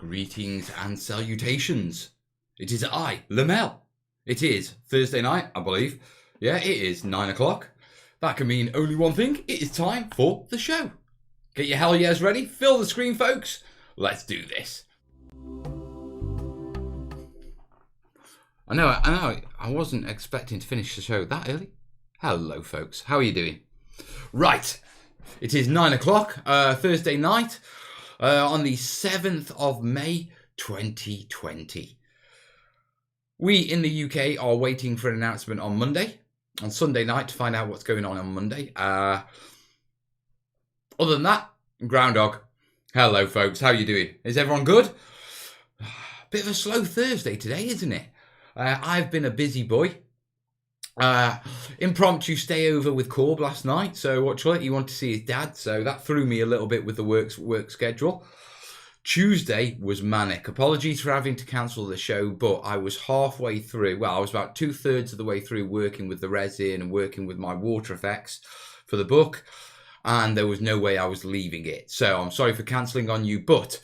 Greetings and salutations. It is I, Lamel. It is Thursday night, I believe. Yeah, it is 9 o'clock. That can mean only one thing. It is time for the show. Get your hell yes ready. Fill the screen, folks. Let's do this. I know. I wasn't expecting to finish the show that early. Hello, folks. How are you doing? Right. It is 9 o'clock, Thursday night, on the 7th of May, 2020. We in the UK are waiting for an announcement on Monday, on Sunday night, to find out what's going on Monday. Other than that, Groundhog. Hello, folks. How are you doing? Is everyone good? Bit of a slow Thursday today, isn't it? I've been a busy boy. Impromptu stay over with Corb last night, so he wanted to see his dad, so that threw me a little bit with the work schedule. Tuesday was manic. Apologies for having to cancel the show, but I was halfway through. Well, I was about 2/3 of the way through working with the resin and working with my water effects for the book, and there was no way I was leaving it. So I'm sorry for cancelling on you, but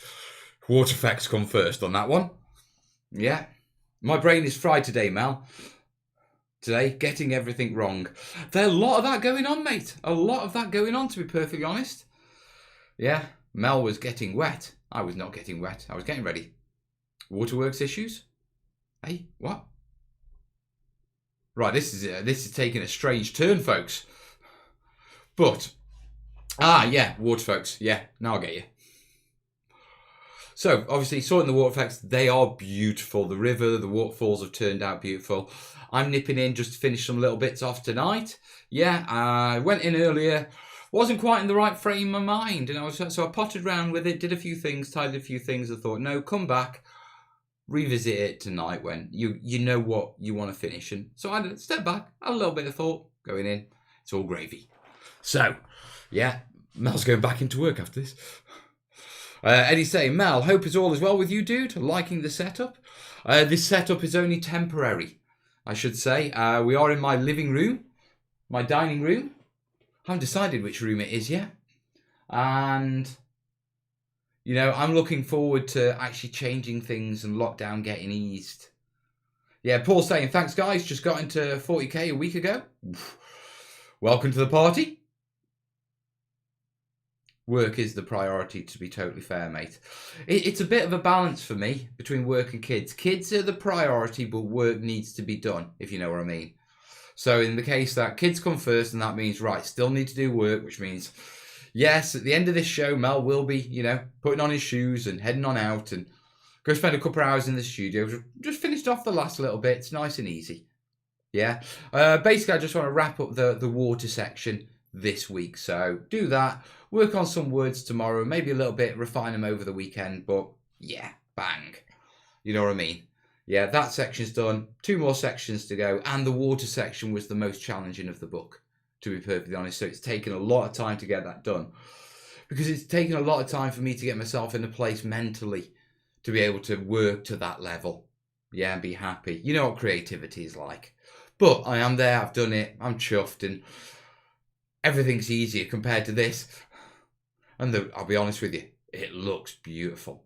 water effects come first on that one. Yeah. My brain is fried today, Mel. Today, getting everything wrong. There's a lot of that going on, mate. A lot of that going on, to be perfectly honest. Yeah, Mel was getting wet. I was not getting wet. I was getting ready. Waterworks issues? Hey, what? Right, this is taking a strange turn, folks. But, yeah, water folks. Yeah, now I'll get you. So, obviously, sorting the water effects, they are beautiful. The river, the waterfalls have turned out beautiful. I'm nipping in just to finish some little bits off tonight. Yeah, I went in earlier. Wasn't quite in the right frame of mind. And so I potted around with it, did a few things, tidied a few things. I thought, no, come back, revisit it tonight when you know what you want to finish. And so I had step back, had a little bit of thought, going in. It's all gravy. So, yeah, Mel's going back into work after this. Eddie's saying, Mel, hope it's all as well with you, dude. Liking the setup. This setup is only temporary, I should say. We are in my living room, my dining room. Haven't decided which room it is yet. And, you know, I'm looking forward to actually changing things and lockdown getting eased. Yeah, Paul's saying, thanks, guys. Just got into 40k a week ago. Welcome to the party. Work is the priority, to be totally fair, mate. It's a bit of a balance for me between work and kids. Kids are the priority, but work needs to be done, if you know what I mean. So in the case that kids come first, and that means, right, still need to do work, which means, yes, at the end of this show, Mel will be, you know, putting on his shoes and heading on out and go spend a couple of hours in the studio. Just finished off the last little bit. It's nice and easy. Yeah. Basically, I just want to wrap up the water section this week. So do that. Work on some words tomorrow, maybe a little bit, refine them over the weekend, but yeah, bang. You know what I mean? Yeah, that section's done. 2 more sections to go, and the water section was the most challenging of the book, to be perfectly honest. So it's taken a lot of time to get that done, because it's taken a lot of time for me to get myself in a place mentally to be able to work to that level. Yeah, and be happy. You know what creativity is like. But I am there, I've done it, I'm chuffed, and everything's easier compared to this. And I'll be honest with you, it looks beautiful.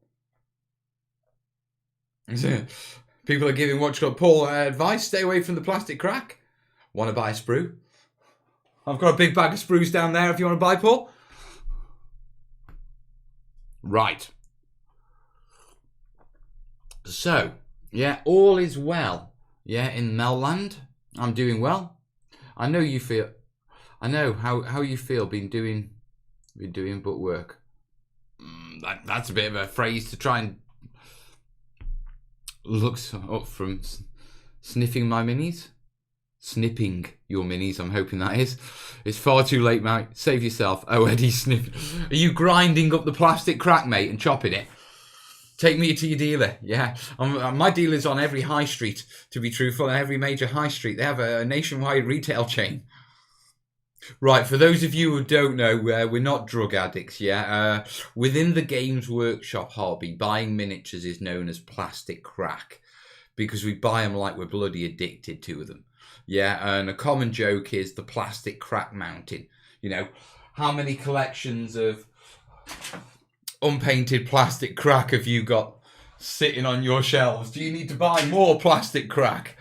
People are giving what's called Paul advice, stay away from the plastic crack. Want to buy a sprue? I've got a big bag of sprues down there if you want to buy, Paul. Right. So, yeah, all is well. Yeah, in Melland, I'm doing well. I know you feel... I know how you feel been doing book work. That's a bit of a phrase to try and look up from sniffing my minis. Snipping your minis, I'm hoping that is. It's far too late, mate. Save yourself. Oh, Eddie, sniffing. Are you grinding up the plastic crack, mate, and chopping it? Take me to your dealer. Yeah. My dealer's on every high street, to be truthful, and every major high street. They have a nationwide retail chain. Right, for those of you who don't know, we're not drug addicts, yeah? Within the Games Workshop hobby, buying miniatures is known as plastic crack, because we buy them like we're bloody addicted to them. Yeah, and a common joke is the plastic crack mountain. You know, how many collections of unpainted plastic crack have you got sitting on your shelves. Do you need to buy more plastic crack?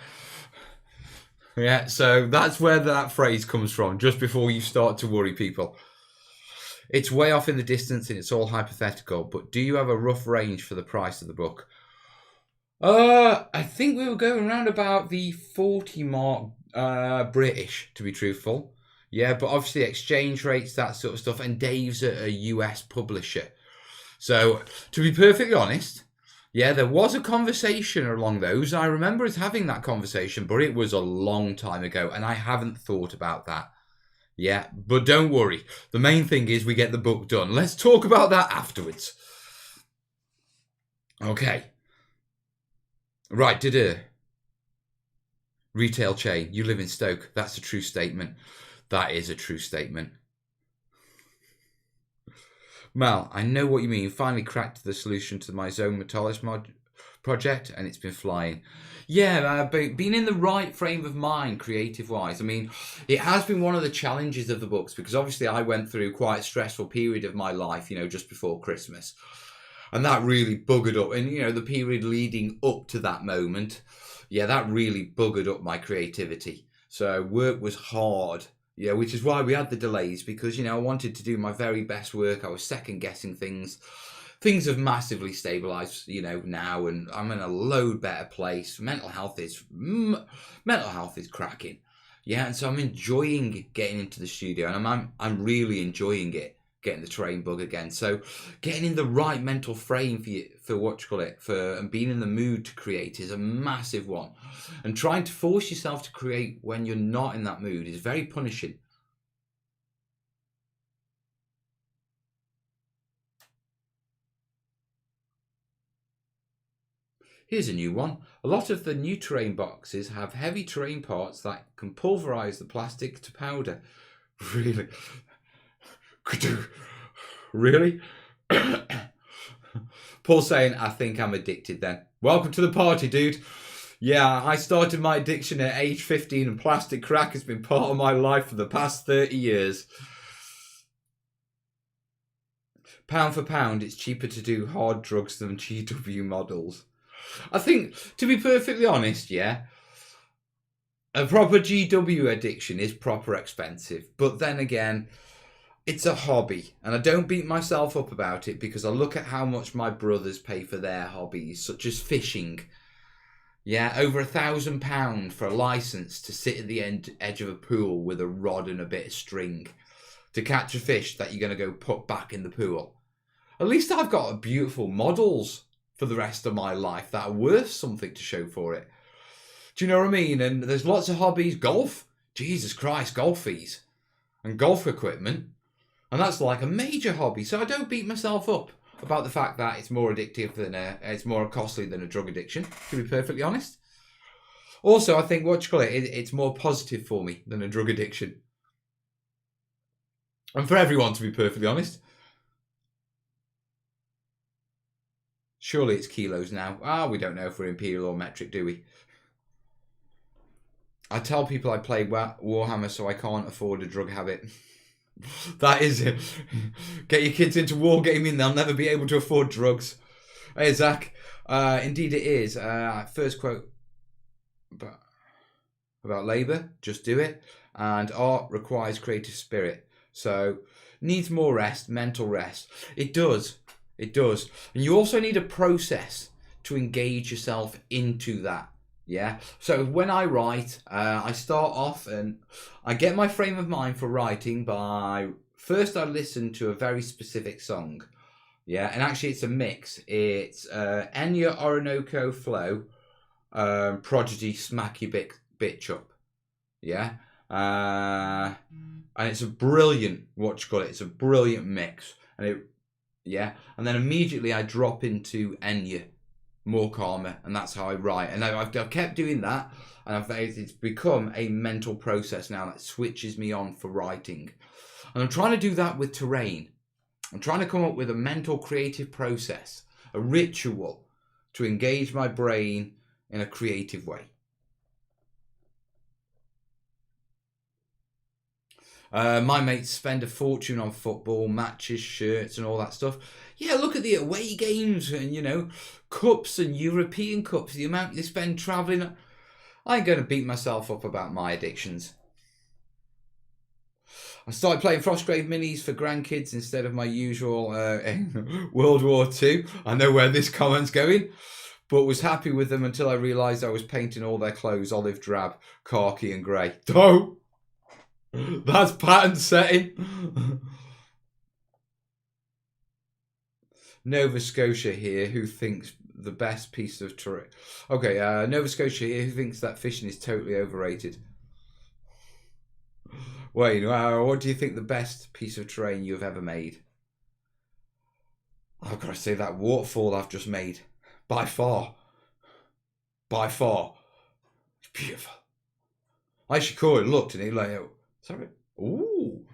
Yeah, so that's where that phrase comes from, just before you start to worry, people. It's way off in the distance and it's all hypothetical, but do you have a rough range for the price of the book? I think we were going around about the 40 mark, British, to be truthful. Yeah, but obviously exchange rates, that sort of stuff, and Dave's a US publisher. So, to be perfectly honest, yeah, there was a conversation along those. I remember us having that conversation, but it was a long time ago, and I haven't thought about that. Yeah, but don't worry. The main thing is we get the book done. Let's talk about that afterwards. Okay. Right, retail chain. You live in Stoke. That's a true statement. That is a true statement. Mal, I know what you mean. Finally cracked the solution to my Zone Metalis project, and it's been flying. Yeah, but being in the right frame of mind, creative-wise. I mean, it has been one of the challenges of the books, because obviously I went through quite a stressful period of my life, just before Christmas. And that really buggered up. And, the period leading up to that moment, yeah, that really buggered up my creativity. So work was hard. Yeah, which is why we had the delays, because, I wanted to do my very best work. I was second guessing things. Things have massively stabilized, now, and I'm in a load better place. Mental health is cracking. Yeah, and so I'm enjoying getting into the studio, and I'm really enjoying it, getting the terrain bug again. So getting in the right mental frame and being in the mood to create is a massive one. And trying to force yourself to create when you're not in that mood is very punishing. Here's a new one. A lot of the new terrain boxes have heavy terrain parts that can pulverize the plastic to powder. Really? Really? Paul saying, I think I'm addicted then. Welcome to the party, dude. Yeah, I started my addiction at age 15 and plastic crack has been part of my life for the past 30 years. Pound for pound, it's cheaper to do hard drugs than GW models. I think, to be perfectly honest, yeah, a proper GW addiction is proper expensive. But then again, it's a hobby, and I don't beat myself up about it because I look at how much my brothers pay for their hobbies, such as fishing. Yeah, over £1,000 for a license to sit at the edge of a pool with a rod and a bit of string to catch a fish that you're going to go put back in the pool. At least I've got beautiful models for the rest of my life that are worth something to show for it. Do you know what I mean? And there's lots of hobbies. Golf. Jesus Christ, golf fees. And golf equipment. And that's like a major hobby. So I don't beat myself up about the fact that it's more addictive than it's more costly than a drug addiction, to be perfectly honest. Also, I think it's more positive for me than a drug addiction. And for everyone, to be perfectly honest. Surely it's kilos now. We don't know if we're imperial or metric, do we? I tell people I play Warhammer so I can't afford a drug habit. That is it. Get your kids into wargaming, they'll never be able to afford drugs. Hey, Zach. Indeed it is. First quote about labour, just do it. And art requires creative spirit. So, needs more rest, mental rest. It does. It does. And you also need a process to engage yourself into that. Yeah. So when I write, I start off and I get my frame of mind for writing by first I listen to a very specific song. Yeah. And actually it's a mix. It's Enya Orinoco Flow, Prodigy Smack Your Bitch Up. Yeah. And it's a brilliant, it's a brilliant mix. And and then immediately I drop into Enya, more calmer, and that's how I write. And I've kept doing that, and it's become a mental process now that switches me on for writing. And I'm trying to do that with terrain. I'm trying to come up with a mental creative process, a ritual to engage my brain in a creative way. My mates spend a fortune on football, matches, shirts and all that stuff. Yeah, look at the away games and, you know, cups and European cups, the amount you spend travelling. I ain't going to beat myself up about my addictions. I started playing Frostgrave Minis for grandkids instead of my usual World War II. I know where this comment's going, but was happy with them until I realised I was painting all their clothes olive drab, khaki and grey. Oh, that's pattern setting. Nova Scotia here, who thinks the best piece of terrain. Okay, Nova Scotia here, who thinks that fishing is totally overrated. Wayne, what do you think the best piece of terrain you've ever made? I've got to say that waterfall I've just made. By far. By far. It's beautiful. I actually caught it, looked, and it like, sorry. Ooh.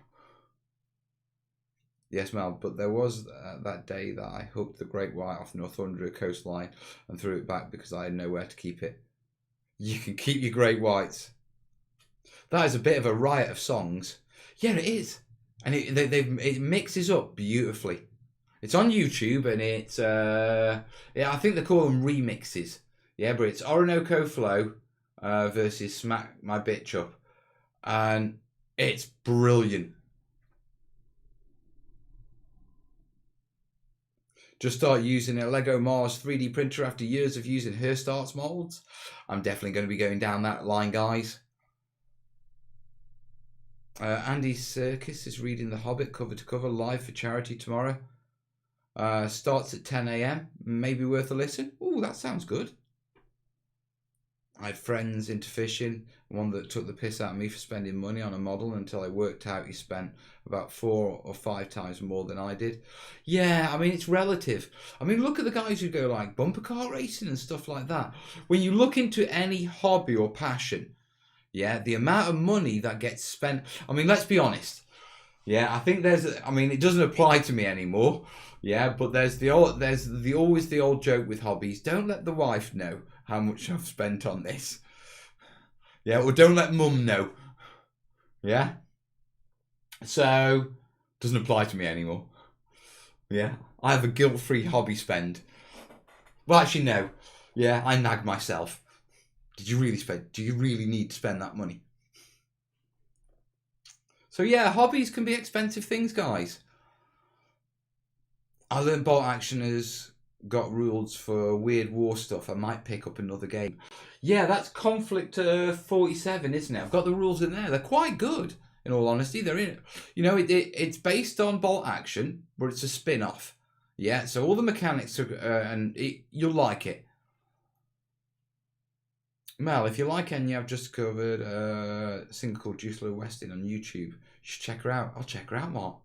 Yes, Mel, but there was that day that I hooked the great white off Northumbria coastline and threw it back because I had nowhere to keep it. You can keep your great whites. That is a bit of a riot of songs. Yeah, it is. And it mixes up beautifully. It's on YouTube and it's, yeah, I think they call them remixes. Yeah, but it's Orinoco Flow versus Smack My Bitch Up. And it's brilliant. Just start using a Lego Mars 3D printer after years of using Herstarts molds. I'm definitely going to be going down that line, guys. Andy Serkis is reading The Hobbit cover to cover live for charity tomorrow. Starts at 10 AM. Maybe worth a listen. Oh, that sounds good. I had friends into fishing. One that took the piss out of me for spending money on a model until I worked out he spent about 4 or 5 times more than I did. Yeah, I mean, it's relative. I mean, look at the guys who go like bumper car racing and stuff like that. When you look into any hobby or passion, yeah, the amount of money that gets spent. I mean, let's be honest. Yeah, I think I mean, it doesn't apply to me anymore. Yeah, but there's always the old joke with hobbies. Don't let the wife know how much I've spent on this. Yeah, or don't let mum know. Yeah. So, doesn't apply to me anymore. Yeah, I have a guilt-free hobby spend. Well, actually, no. Yeah, I nag myself. Do you really need to spend that money? So yeah, hobbies can be expensive things, guys. I learned Bolt Action has got rules for weird war stuff. I might pick up another game. Yeah, that's Conflict 47, isn't it? I've got the rules in there. They're quite good, in all honesty. They're in. You know, it's based on Bolt Action, but it's a spin-off. Yeah, so all the mechanics are, you'll like it. Mel, if you like Enya, I've just covered a single called Juicelo Westin on YouTube. You should check her out. I'll check her out, Mark.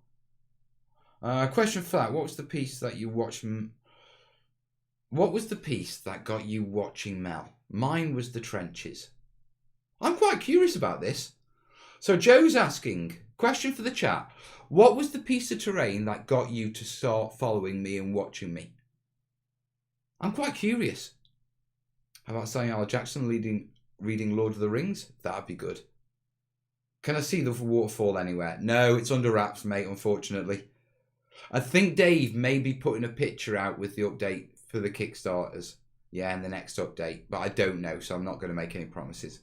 Question for that. What was the piece that you watched? What was the piece that got you watching Mel? Mine was The Trenches. I'm quite curious about this. So Joe's asking, question for the chat. What was the piece of terrain that got you to start following me and watching me? I'm quite curious. How about Samuel L. Jackson reading Lord of the Rings? That'd be good. Can I see the waterfall anywhere? No, it's under wraps, mate, unfortunately. I think Dave may be putting a picture out with the update for the Kickstarters. Yeah, in the next update. But I don't know, so I'm not going to make any promises.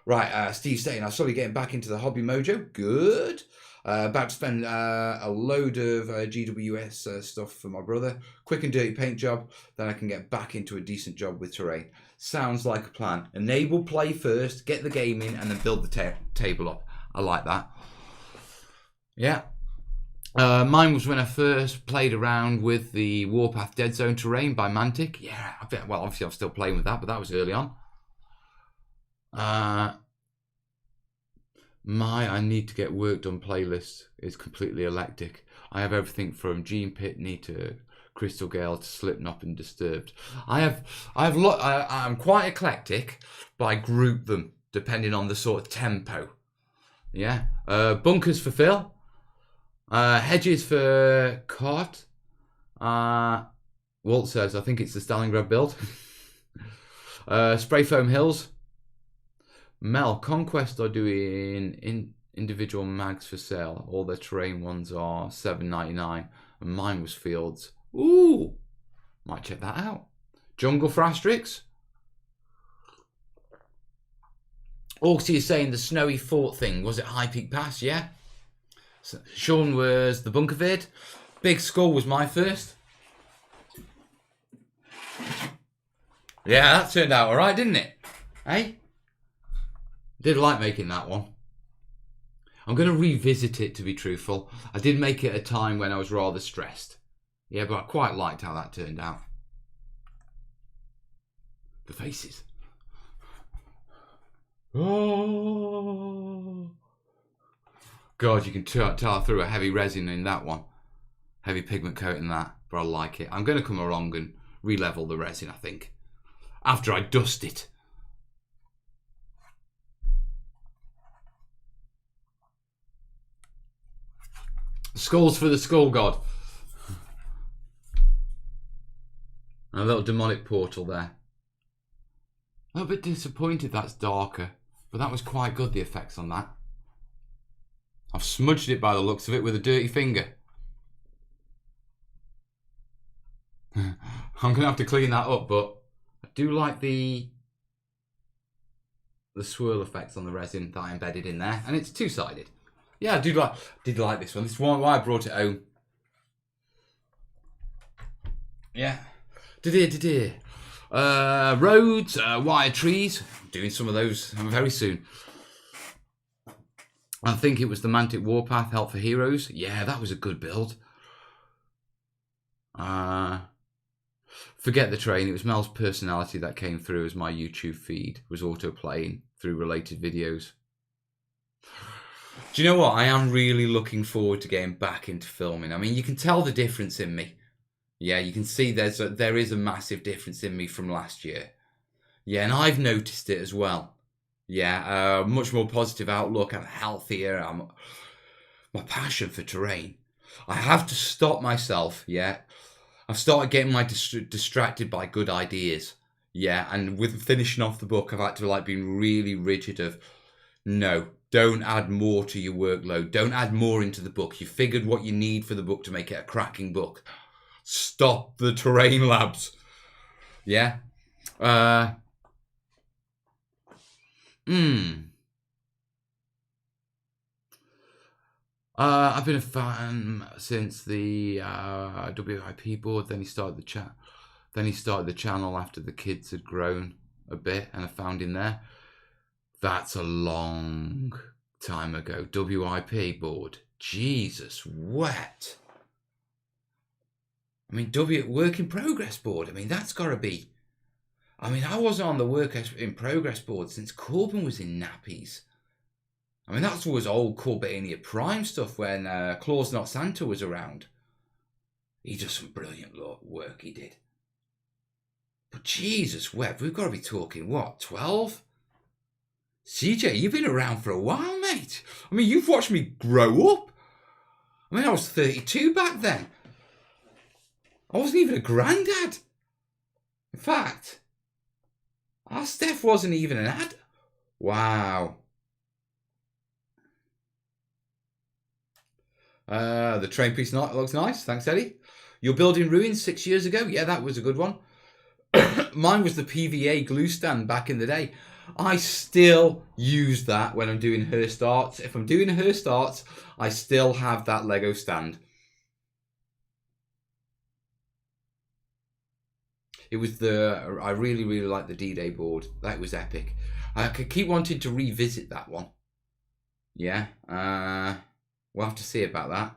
Right, Steve saying, I'm slowly getting back into the hobby mojo. Good. About to spend a load of GWS stuff for my brother. Quick and dirty paint job. Then I can get back into a decent job with terrain. Sounds like a plan. Enable play first, get the game in, and then build the table up. I like that. Yeah. Mine was when I first played around with the Warpath Dead Zone terrain by Mantic. Yeah, well, obviously I'm still playing with that, but that was early on. My I need to get work done playlist is completely eclectic. I have everything from Gene Pitney to Crystal Gale to Slipknot and Disturbed. I'm quite eclectic, but I group them depending on the sort of tempo. Yeah. Bunkers for Phil. Hedges for Cart. Walt says, I think it's the Stalingrad build. Spray Foam Hills. Mel, Conquest are doing Individual mags for sale. All the terrain ones are $7.99. And mine was Fields. Ooh! Might check that out. Jungle for Asterix. Orksy is saying the Snowy Fort thing. Was it High Peak Pass? Yeah. So Sean was the Bunker vid. Big Skull was my first. Yeah, that turned out alright, didn't it? Hey? Did like making that one. I'm going to revisit it, to be truthful. I did make it at a time when I was rather stressed. Yeah, but I quite liked how that turned out. The faces. Oh. God, you can tell through a heavy resin in that one. Heavy pigment coat in that, but I like it. I'm going to come along and re-level the resin, I think, after I dust it. Skulls for the Skull God. A little demonic portal there. A little bit disappointed that's darker, but that was quite good, the effects on that. I've smudged it by the looks of it with a dirty finger. I'm going to have to clean that up, but I do like the swirl effects on the resin that I embedded in there, and it's two-sided. Yeah, I did like this one. This is why I brought it home. Yeah. Roads, wire trees. Doing some of those very soon. I think it was the Mantic Warpath, Help for Heroes. Yeah, that was a good build. Forget the train. It was Mel's personality that came through as my YouTube feed was auto-playing through related videos. Do you know what? I am really looking forward to getting back into filming. I mean, you can tell the difference in me. Yeah, you can see there is a massive difference in me from last year. Yeah, and I've noticed it as well. Yeah, much more positive outlook. I'm healthier. My passion for terrain. I have to stop myself. Yeah, I've started getting distracted by good ideas. Yeah, and with finishing off the book, I've had to be really rigid of, no, don't add more to your workload. Don't add more into the book. You figured what you need for the book to make it a cracking book. Stop the terrain labs. Yeah. I've been a fan since the WIP board. Then he started the chat. Then he started the channel after the kids had grown a bit, and I found him there. That's a long time ago. WIP board. Jesus, wet. I mean, work in progress board. I mean, that's got to be. I mean, I wasn't on the work in progress board since Corbin was in nappies. I mean, that was old Corbania Prime stuff when Claus Not Santa was around. He did some brilliant work, he did. But Jesus, Webb, we've got to be talking, what, 12? CJ, you've been around for a while, mate. I mean, you've watched me grow up. I mean, I was 32 back then. I wasn't even a granddad. In fact, our Steph wasn't even an ad. Wow. The train piece looks nice. Thanks, Eddie. You're building ruins 6 years ago? Yeah, that was a good one. Mine was the PVA glue stand back in the day. I still use that when I'm doing her starts. If I'm doing her starts, I still have that Lego stand. It was I really, really like the D-Day board. That was epic. I could keep wanting to revisit that one. Yeah. We'll have to see about that.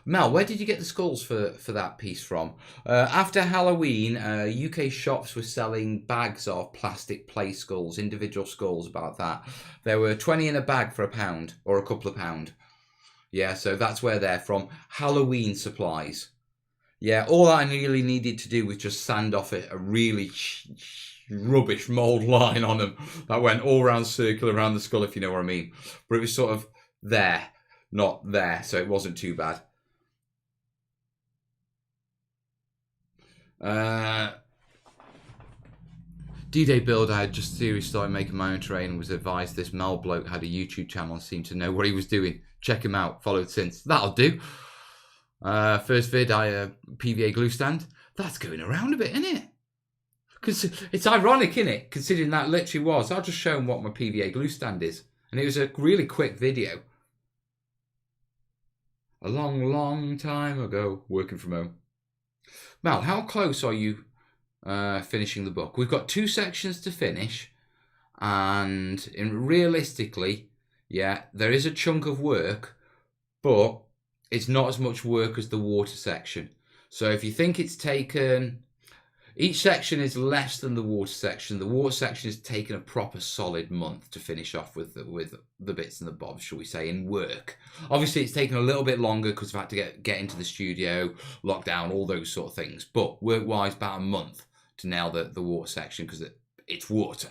Mel, where did you get the skulls for that piece from? After Halloween, UK shops were selling bags of plastic play skulls, individual skulls, about that. There were 20 in a bag for £1 or a couple of pound. Yeah, so that's where they're from. Halloween supplies. Yeah, all I really needed to do was just sand off a really rubbish mould line on them that went all around circle around the skull, if you know what I mean. But it was sort of there, not there, so it wasn't too bad. D-Day build, I had just seriously started making my own terrain and was advised this Mel bloke had a YouTube channel and seemed to know what he was doing. Check him out, followed since. That'll do. First vid, PVA glue stand. That's going around a bit, isn't it? Because it's ironic, isn't it? Considering that literally was. I'll just show him what my PVA glue stand is. And it was a really quick video. A long, long time ago, working from home. Mel, how close are you finishing the book? We've got 2 sections to finish. And realistically, yeah, there is a chunk of work. But it's not as much work as the water section. So if you think it's taken... Each section is less than the water section. The water section has taken a proper solid month to finish off with the bits and the bobs, shall we say, in work. Obviously, it's taken a little bit longer because I've had to get into the studio, lockdown, all those sort of things. But work-wise, about a month to nail the water section because it's water.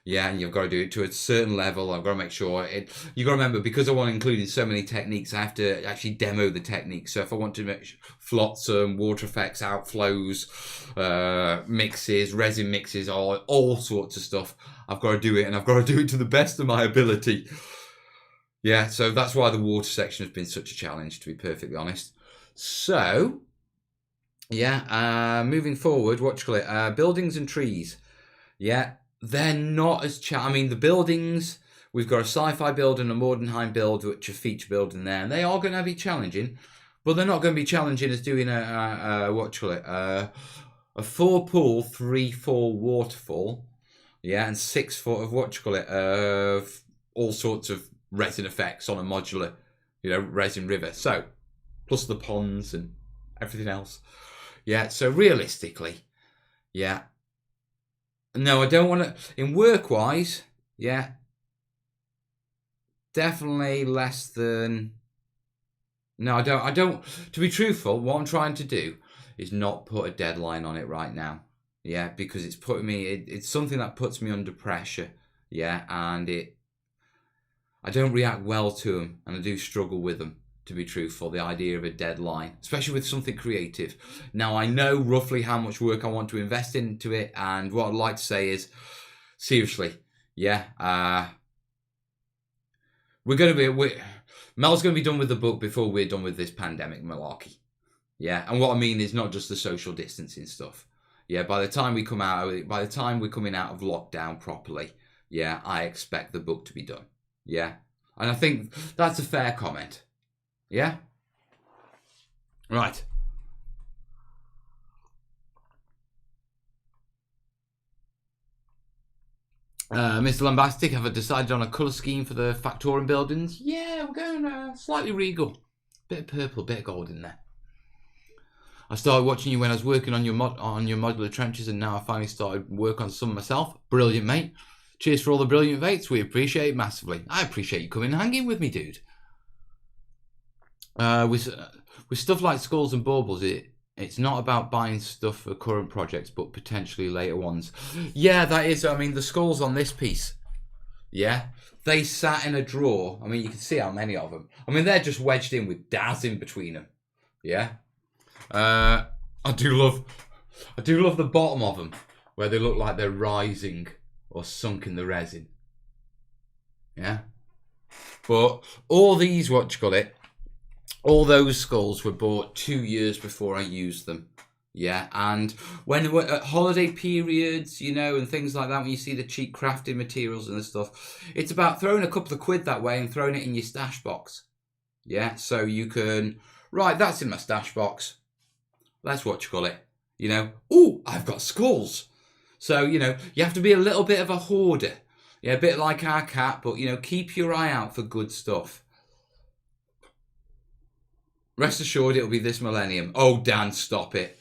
Yeah, and you've got to do it to a certain level. I've got to make sure you've got to remember, because I want to include in so many techniques, I have to actually demo the techniques. So if I want to make flotsam, water effects, outflows, mixes, resin mixes, all sorts of stuff, I've got to do it, and I've got to do it to the best of my ability. Yeah, so that's why the water section has been such a challenge, to be perfectly honest. So, yeah, moving forward, buildings and trees. Yeah. They're not as I mean, the buildings, we've got a sci-fi build and a Mordenheim build, which are feature build in there, and they are going to be challenging, but they're not going to be challenging as doing a 4-pool, 3-4 waterfall, yeah, and 6 foot of of all sorts of resin effects on a modular, resin river. So, plus the ponds and everything else. Yeah, so realistically, yeah. No, I don't want to. In work-wise, yeah, definitely less than. No, I don't. To be truthful, what I'm trying to do is not put a deadline on it right now. Yeah, because it's putting me. It's something that puts me under pressure. Yeah, and I don't react well to them, and I do struggle with them. To be truthful, the idea of a deadline, especially with something creative. Now, I know roughly how much work I want to invest into it, and what I'd like to say is, seriously, yeah, Mel's going to be done with the book before we're done with this pandemic malarkey. Yeah, and what I mean is not just the social distancing stuff. Yeah, by the time we're coming out of lockdown properly, yeah, I expect the book to be done. Yeah, and I think that's a fair comment. Yeah? Right. Mr. Lambastic, have I decided on a colour scheme for the Factorum buildings? Yeah, we're going slightly regal. Bit of purple, bit of gold in there. I started watching you when I was working on your modular trenches, and now I finally started work on some myself. Brilliant, mate. Cheers for all the brilliant mates. We appreciate it massively. I appreciate you coming and hanging with me, dude. With stuff like skulls and baubles, it's not about buying stuff for current projects, but potentially later ones. Yeah, that is. I mean, the skulls on this piece, yeah, they sat in a drawer. I mean, you can see how many of them. I mean, they're just wedged in with Daz in between them. Yeah, I do love the bottom of them where they look like they're rising or sunk in the resin. Yeah, but all these, all those skulls were bought 2 years before I used them. Yeah, and when we're at holiday periods, and things like that, when you see the cheap crafting materials and the stuff, it's about throwing a couple of quid that way and throwing it in your stash box. Yeah, so you can, right, that's in my stash box. Let's ooh, I've got skulls. So, you have to be a little bit of a hoarder. Yeah, a bit like our cat, but, keep your eye out for good stuff. Rest assured it'll be this millennium. Oh, Dan, stop it.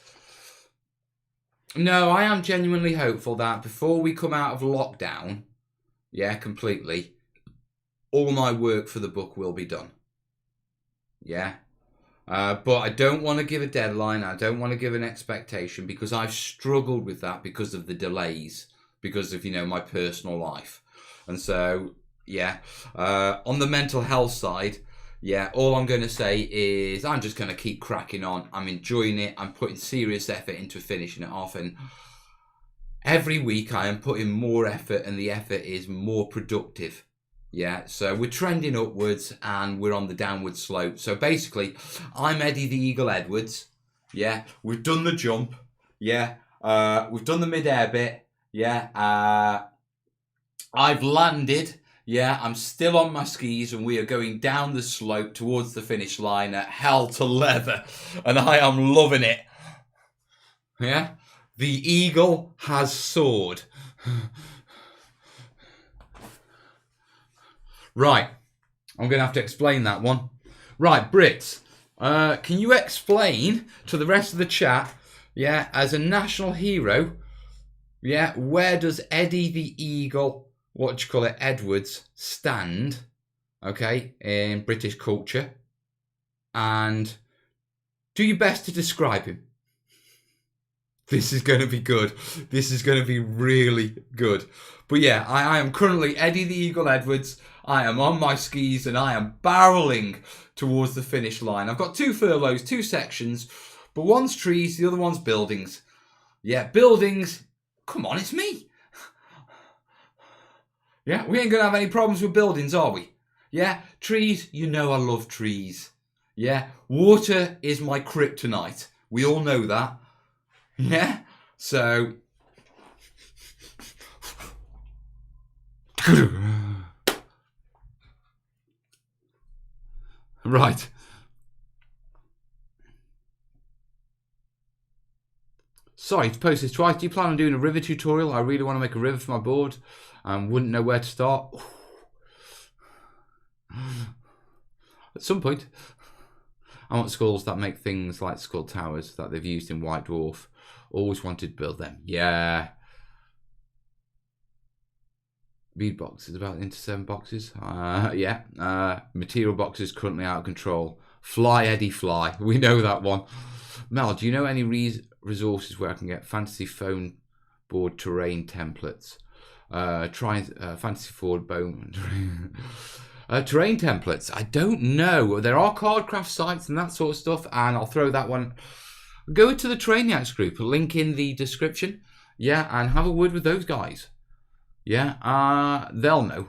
No, I am genuinely hopeful that before we come out of lockdown, yeah, completely, all my work for the book will be done. Yeah. But I don't want to give a deadline. I don't want to give an expectation because I've struggled with that because of the delays, because of, my personal life. And so, yeah, on the mental health side, yeah, all I'm going to say is I'm just going to keep cracking on. I'm enjoying it. I'm putting serious effort into finishing it off. And Every week I am putting more effort and the effort is more productive. Yeah, so we're trending upwards and we're on the downward slope. So basically, I'm Eddie the Eagle Edwards. Yeah, we've done the jump. Yeah, we've done the mid-air bit. Yeah, I've landed. Yeah, I'm still on my skis and we are going down the slope towards the finish line at hell to leather. And I am loving it. Yeah, the eagle has soared. Right, I'm going to have to explain that one. Right, Brits, can you explain to the rest of the chat, yeah, as a national hero, yeah, where does Eddie the Eagle, what do you call it, Edwards, stand, okay, in British culture? And do your best to describe him. This is going to be good. This is going to be really good. But yeah, I am currently Eddie the Eagle Edwards. I am on my skis and I am barreling towards the finish line. I've got 2 furloughs, 2 sections, but one's trees, the other one's buildings. Yeah, buildings. Come on, it's me. Yeah, we ain't going to have any problems with buildings, are we? Yeah, trees, you know I love trees. Yeah, water is my kryptonite. We all know that. Yeah, so right. Sorry to post this twice. Do you plan on doing a river tutorial? I really want to make a river for my board and wouldn't know where to start. At some point, I want skulls that make things like skull towers that they've used in White Dwarf. Always wanted to build them. Yeah. Bead boxes, about into 7 boxes. Yeah. Material boxes currently out of control. Fly, Eddie, fly. We know that one. Mel, do you know any resources where I can get fantasy phone board terrain templates? Try fantasy forward bone terrain templates. I don't know. There are cardcraft sites and that sort of stuff, and I'll throw that one. Go to the Terrainiacs group, link in the description. Yeah, and have a word with those guys. Yeah, they'll know.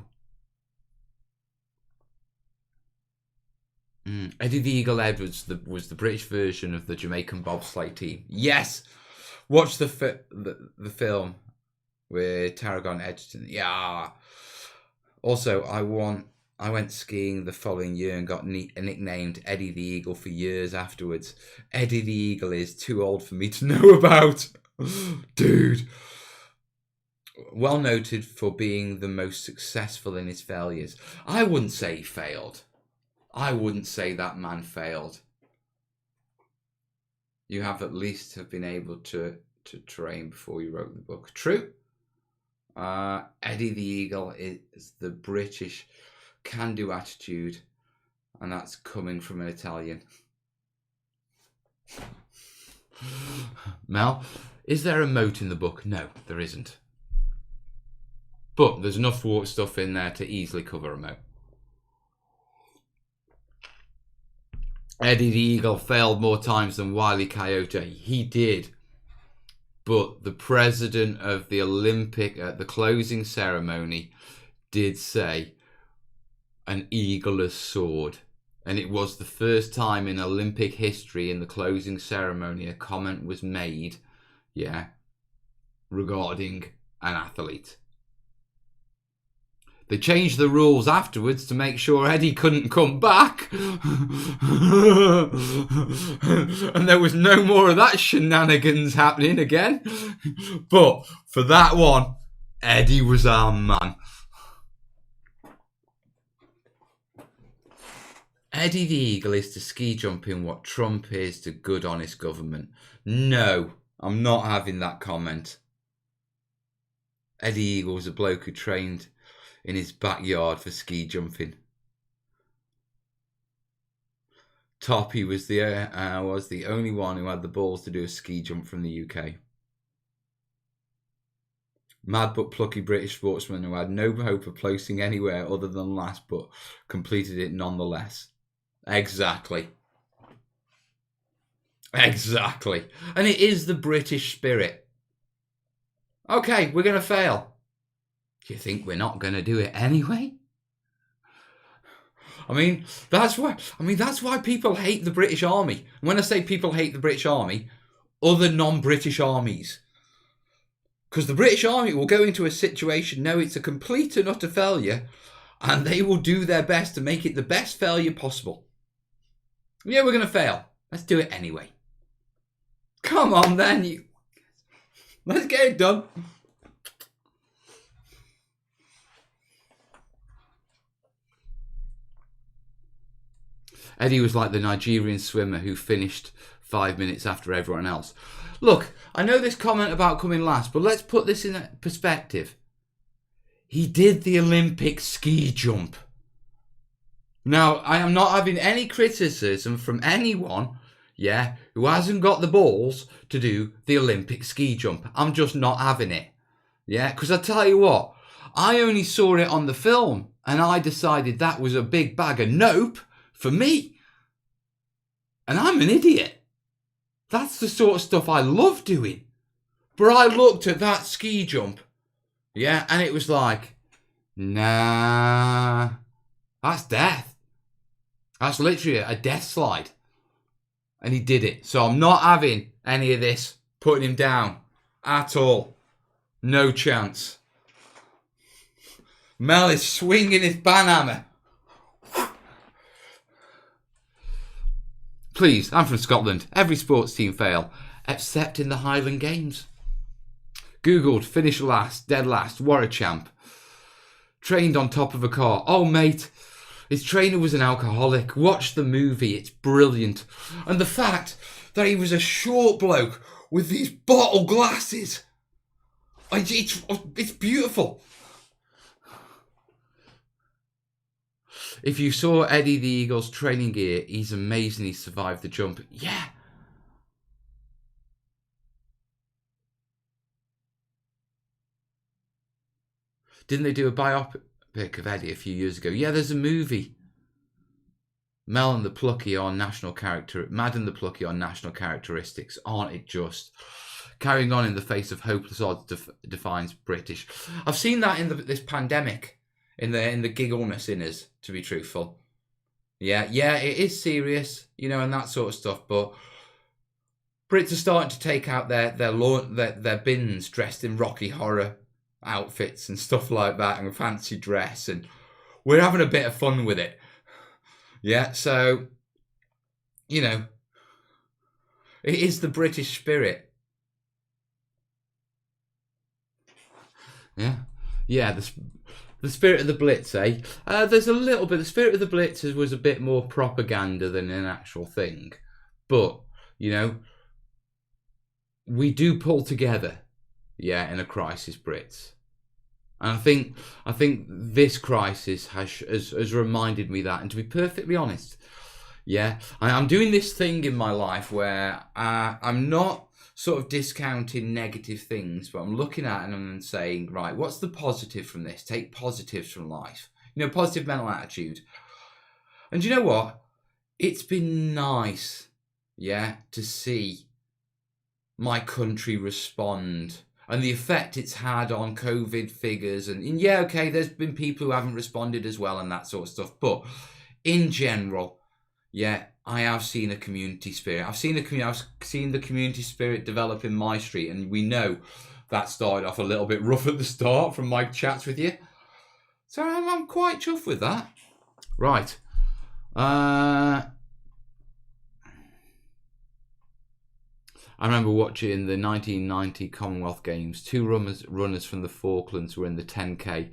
Eddie the Eagle Edwards was the British version of the Jamaican bobsleigh team. Yes, watch the film with Tarragon Edgerton. Yeah. Also, I went skiing the following year and got nicknamed Eddie the Eagle for years afterwards. Eddie the Eagle is too old for me to know about. Dude. Well noted for being the most successful in his failures. I wouldn't say he failed. I wouldn't say that man failed. You have at least have been able to train before you wrote the book. True. Eddie the Eagle is the British can-do attitude, and that's coming from an Italian. Mel, is there a moat in the book? No, there isn't. But there's enough water stuff in there to easily cover a moat. Eddie the Eagle failed more times than Wile E. Coyote. He did. But the president of the Olympic at the closing ceremony did say an eagle has soared. And it was the first time in Olympic history in the closing ceremony a comment was made, yeah, regarding an athlete. They changed the rules afterwards to make sure Eddie couldn't come back. And there was no more of that shenanigans happening again. But for that one, Eddie was our man. Eddie the Eagle is to ski jumping what Trump is to good, honest government. No, I'm not having that comment. Eddie Eagle was a bloke who trained in his backyard for ski jumping. Toppy was the only one who had the balls to do a ski jump from the UK. Mad but plucky British sportsman who had no hope of placing anywhere other than last, but completed it nonetheless. Exactly. Exactly. And it is the British spirit. Okay, we're going to fail. Do you think we're not going to do it anyway? I mean, that's why people hate the British Army. When I say people hate the British Army, other non-British armies. Because the British Army will go into a situation, know it's a complete and utter failure, and they will do their best to make it the best failure possible. Yeah, we're going to fail. Let's do it anyway. Come on then. Let's get it done. Eddie was like the Nigerian swimmer who finished 5 minutes after everyone else. Look, I know this comment about coming last, but let's put this in perspective. He did the Olympic ski jump. Now, I am not having any criticism from anyone, who hasn't got the balls to do the Olympic ski jump. I'm just not having it. Because I tell you what, I only saw it on the film and I decided that was a big bag of nope for me. And I'm an idiot. That's the sort of stuff I love doing. But I looked at that ski jump, and it was like, nah, that's death. That's literally a death slide. And he did it. So I'm not having any of this putting him down at all. No chance. Mel is swinging his banhammer. Please, I'm from Scotland. Every sports team fail, except in the Highland Games. Googled, finished last, dead last, what a champ. Trained on top of a car. Oh, mate, his trainer was an alcoholic. Watch the movie, it's brilliant. And the fact that he was a short bloke with these bottle glasses. It's beautiful. If you saw Eddie the Eagle's training gear, he's amazing he survived the jump. Yeah. Didn't they do a biopic of Eddie a few years ago? Yeah, there's a movie. Mad and the Plucky on national characteristics. Aren't it just? Carrying on in the face of hopeless odds defines British. I've seen that in this pandemic. In the giggleness in us, to be truthful. Yeah, it is serious, and that sort of stuff, but Brits are starting to take out their bins dressed in Rocky Horror outfits and stuff like that, and fancy dress, and we're having a bit of fun with it. Yeah, so, it is the British spirit. Yeah, the spirit of the Blitz, eh? There's a little bit. The spirit of the Blitz was a bit more propaganda than an actual thing. But, we do pull together, in a crisis, Brits. And I think this crisis has reminded me that. And to be perfectly honest, I'm doing this thing in my life where I'm not sort of discounting negative things, but I'm looking at them and saying, right, what's the positive from this? Take positives from life. Positive mental attitude. And you know what? It's been nice, to see my country respond and the effect it's had on COVID figures. And there's been people who haven't responded as well and that sort of stuff. But in general, I have seen a community spirit. I've seen the community spirit develop in my street, and we know that started off a little bit rough at the start from my chats with you. So I'm quite chuffed with that. Right. I remember watching the 1990 Commonwealth Games. 2 runners from the Falklands were in the 10K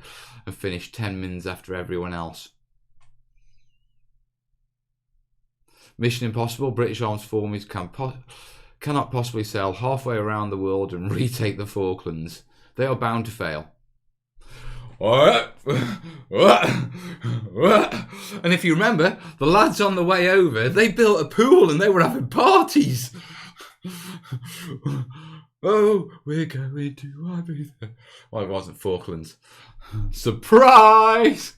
and finished 10 minutes after everyone else. Mission Impossible, British Armed Forces cannot possibly sail halfway around the world and retake the Falklands. They are bound to fail. And if you remember, the lads on the way over, they built a pool and they were having parties. Oh, we're going to Ibiza. Well, it wasn't Falklands. Surprise!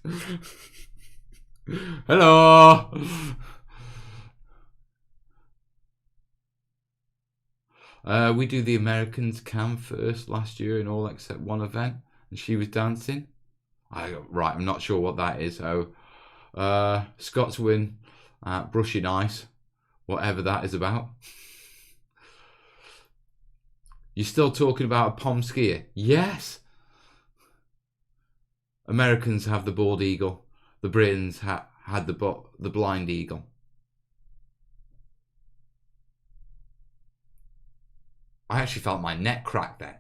Hello! We do the Americans cam first last year in all except one event, and she was dancing. Right, I'm not sure what that is. Scots win brushing ice, whatever that is about. You're still talking about a pom skier? Yes. Americans have the bald eagle. The Britons had the blind eagle. I actually felt my neck crack then.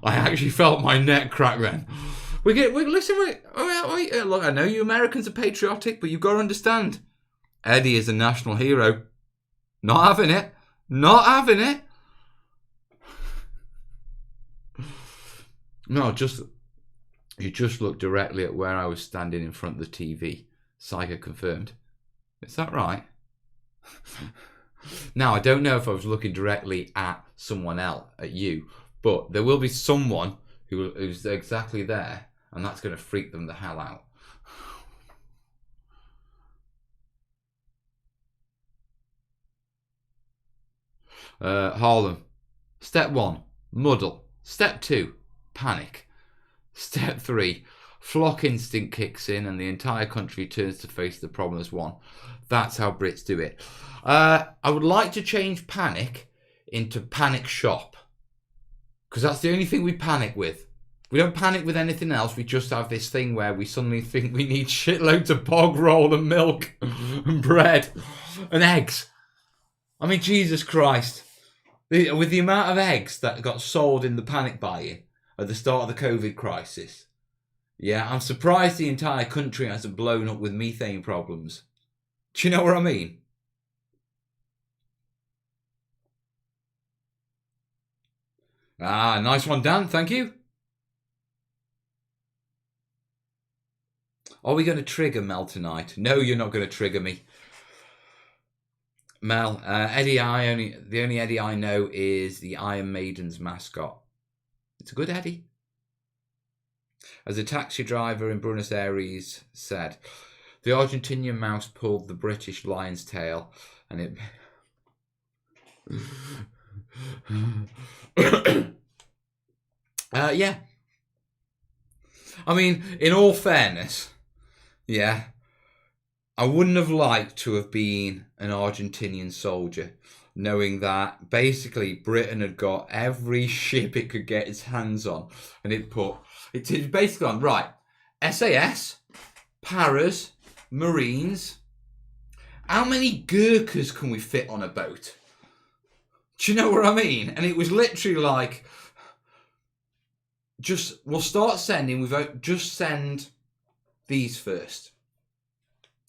Look, I know you Americans are patriotic, but you've got to understand, Eddie is a national hero. Not having it. Not having it. No, you just looked directly at where I was standing in front of the TV. Psycho confirmed. Is that right? Now, I don't know if I was looking directly at someone else, at you, but there will be someone who's exactly there, and that's going to freak them the hell out. Harlem. Step 1, muddle. Step 2, panic. Step 3, flock instinct kicks in and the entire country turns to face the problem as one. That's how Brits do it. I would like to change panic into panic shop, because that's the only thing we panic with. We don't panic with anything else. We just have this thing where we suddenly think we need shitloads of bog roll and milk and bread and eggs. I mean, Jesus Christ. With the amount of eggs that got sold in the panic buying at the start of the COVID crisis, yeah, I'm surprised the entire country hasn't blown up with methane problems. Do you know what I mean? Ah, nice one, Dan. Thank you. Are we going to trigger Mel tonight? No, you're not going to trigger me. Mel, the only Eddie I know is the Iron Maiden's mascot. It's a good Eddie. As a taxi driver in Buenos Aires said, the Argentinian mouse pulled the British lion's tail, and it... yeah. I mean, in all fairness, yeah, I wouldn't have liked to have been an Argentinian soldier, knowing that basically Britain had got every ship it could get its hands on, and it's basically on, right, SAS, Paras, Marines, how many Gurkhas can we fit on a boat? Do you know what I mean? And it was literally like, we'll start sending, just send these first.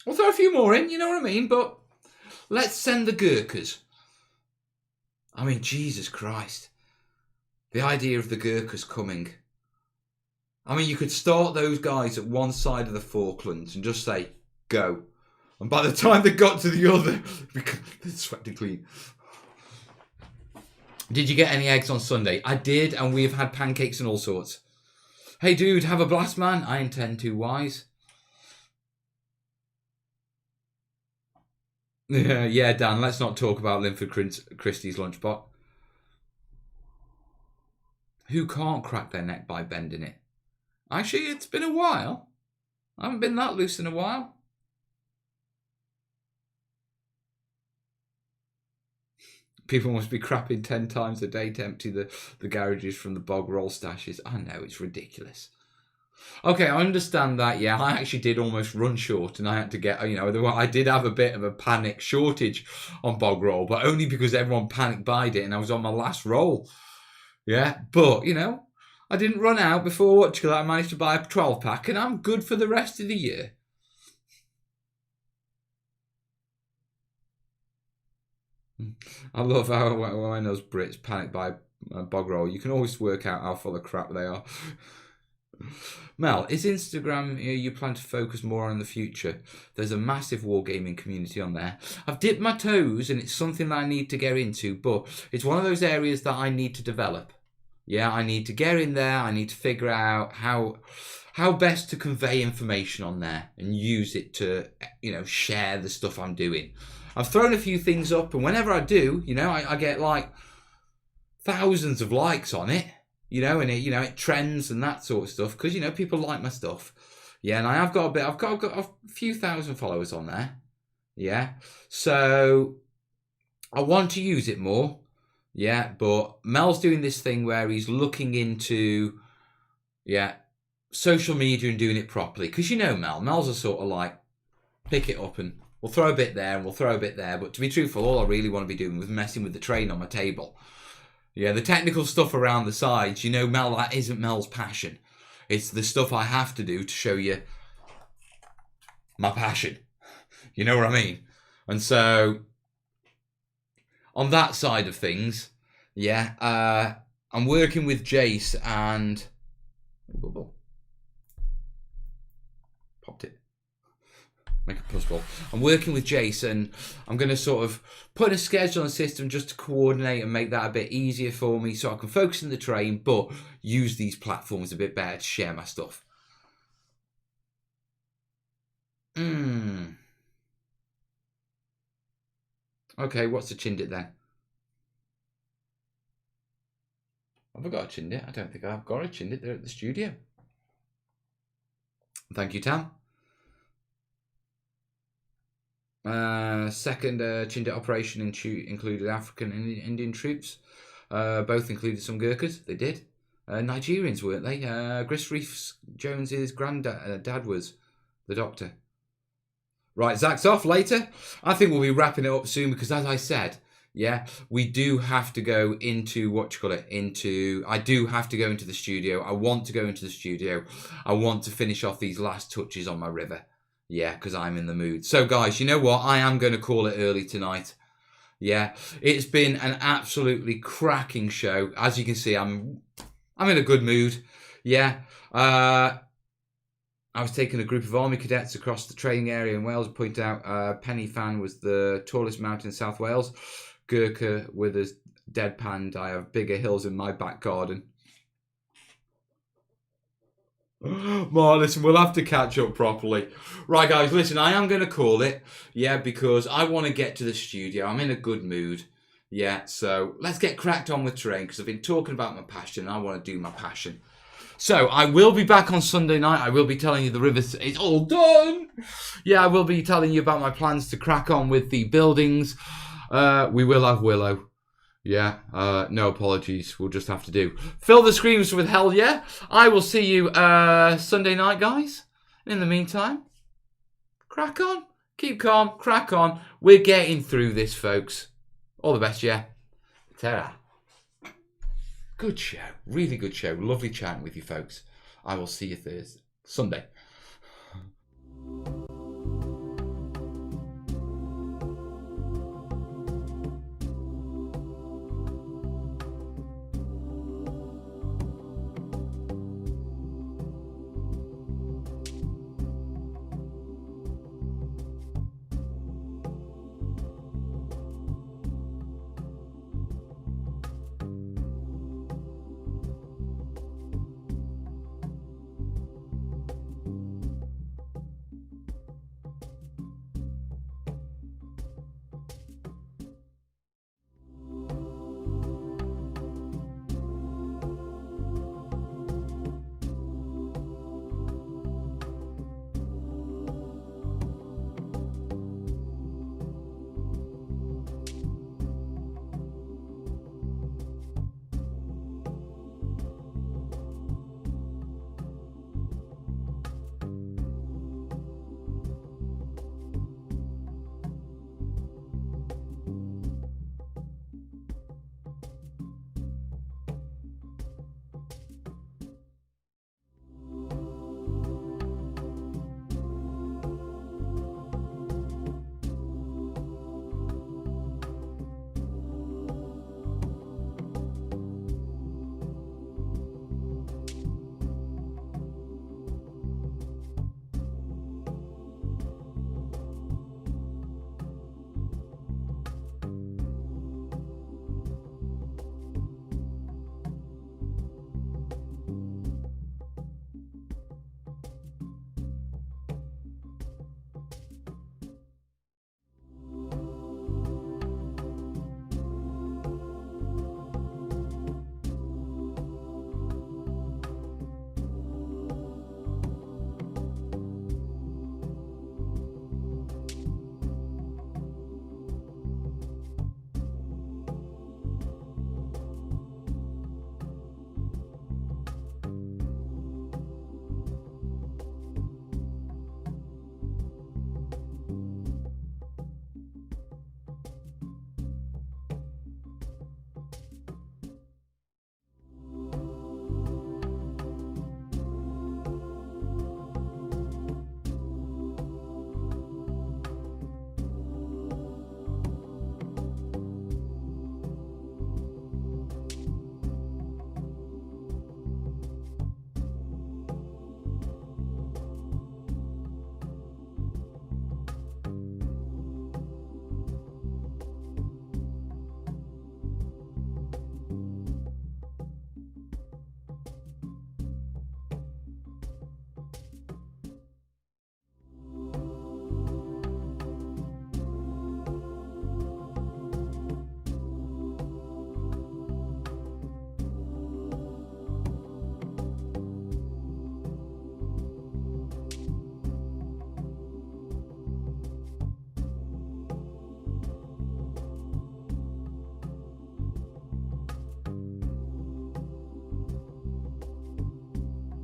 We'll throw a few more in, you know what I mean? But let's send the Gurkhas. I mean, Jesus Christ. The idea of the Gurkhas coming. I mean, you could start those guys at one side of the Falklands and just say, go. And by the time they got to the other, they're sweating clean. Did you get any eggs on Sunday? I did, and we've had pancakes and all sorts. Hey, dude, have a blast, man. I intend to, wise. Yeah, Dan, let's not talk about Linford Christie's lunchbox. Who can't crack their neck by bending it? Actually, it's been a while. I haven't been that loose in a while. People must be crapping 10 times a day to empty the garages from the bog roll stashes. I know, it's ridiculous. Okay, I understand that, yeah. I actually did almost run short and I had to get, I did have a bit of a panic shortage on bog roll, but only because everyone panic buyed it and I was on my last roll. Yeah, but, I didn't run out before I managed to buy a 12-pack and I'm good for the rest of the year. I love how when those Brits panic buy bog roll, you can always work out how full of crap they are. Mel, is Instagram you plan to focus more on in the future? There's a massive wargaming community on there. I've dipped my toes and it's something that I need to get into, but it's one of those areas that I need to develop. Yeah, I need to get in there. I need to figure out how best to convey information on there and use it to, share the stuff I'm doing. I've thrown a few things up, and whenever I do, I get like thousands of likes on it, you know, and it trends and that sort of stuff because, you know, people like my stuff. Yeah, and I've got a few thousand followers on there. Yeah, so I want to use it more. Yeah, but Mel's doing this thing where he's looking into, social media and doing it properly. Because you know Mel's a sort of like, pick it up and we'll throw a bit there and we'll throw a bit there. But to be truthful, all I really want to be doing was messing with the train on my table. Yeah, the technical stuff around the sides, you know, Mel, that isn't Mel's passion. It's the stuff I have to do to show you my passion. You know what I mean? And so, on that side of things, I'm working with Jace and... Popped it. Make a puzzle. I'm working with Jace and I'm going to sort of put a schedule and system just to coordinate and make that a bit easier for me so I can focus in the train but use these platforms a bit better to share my stuff. Okay, what's the Chindit then? Have I got a Chindit? I don't think I've got a Chindit. They're at the studio. Thank you, Tam. Second Chindit operation included African and Indian troops. Both included some Gurkhas. They did. Nigerians, weren't they? Gris Reef Jones's granddad was the doctor. Right, Zach's off later. I think we'll be wrapping it up soon because, as I said, we do have to go into I do have to go into the studio. I want to go into the studio. I want to finish off these last touches on my river. Yeah, because I'm in the mood. So, guys, you know what? I am going to call it early tonight. Yeah, it's been an absolutely cracking show. As you can see, I'm in a good mood. Yeah. I was taking a group of army cadets across the training area in Wales. Point out Penny Fan was the tallest mountain in South Wales. Gurkha with his deadpanned, I have bigger hills in my back garden. Mark, listen, we'll have to catch up properly. Right, guys, listen, I am going to call it, because I want to get to the studio. I'm in a good mood. Yeah, so let's get cracked on with terrain because I've been talking about my passion and I want to do my passion. So, I will be back on Sunday night. I will be telling you the river is all done. Yeah, I will be telling you about my plans to crack on with the buildings. We will have Willow. Yeah, no apologies. We'll just have to do. Fill the screams with hell yeah. I will see you Sunday night, guys. In the meantime, crack on. Keep calm. Crack on. We're getting through this, folks. All the best, yeah. Ta-ra. Good show. Really good show. Lovely chatting with you, folks. I will see you Sunday.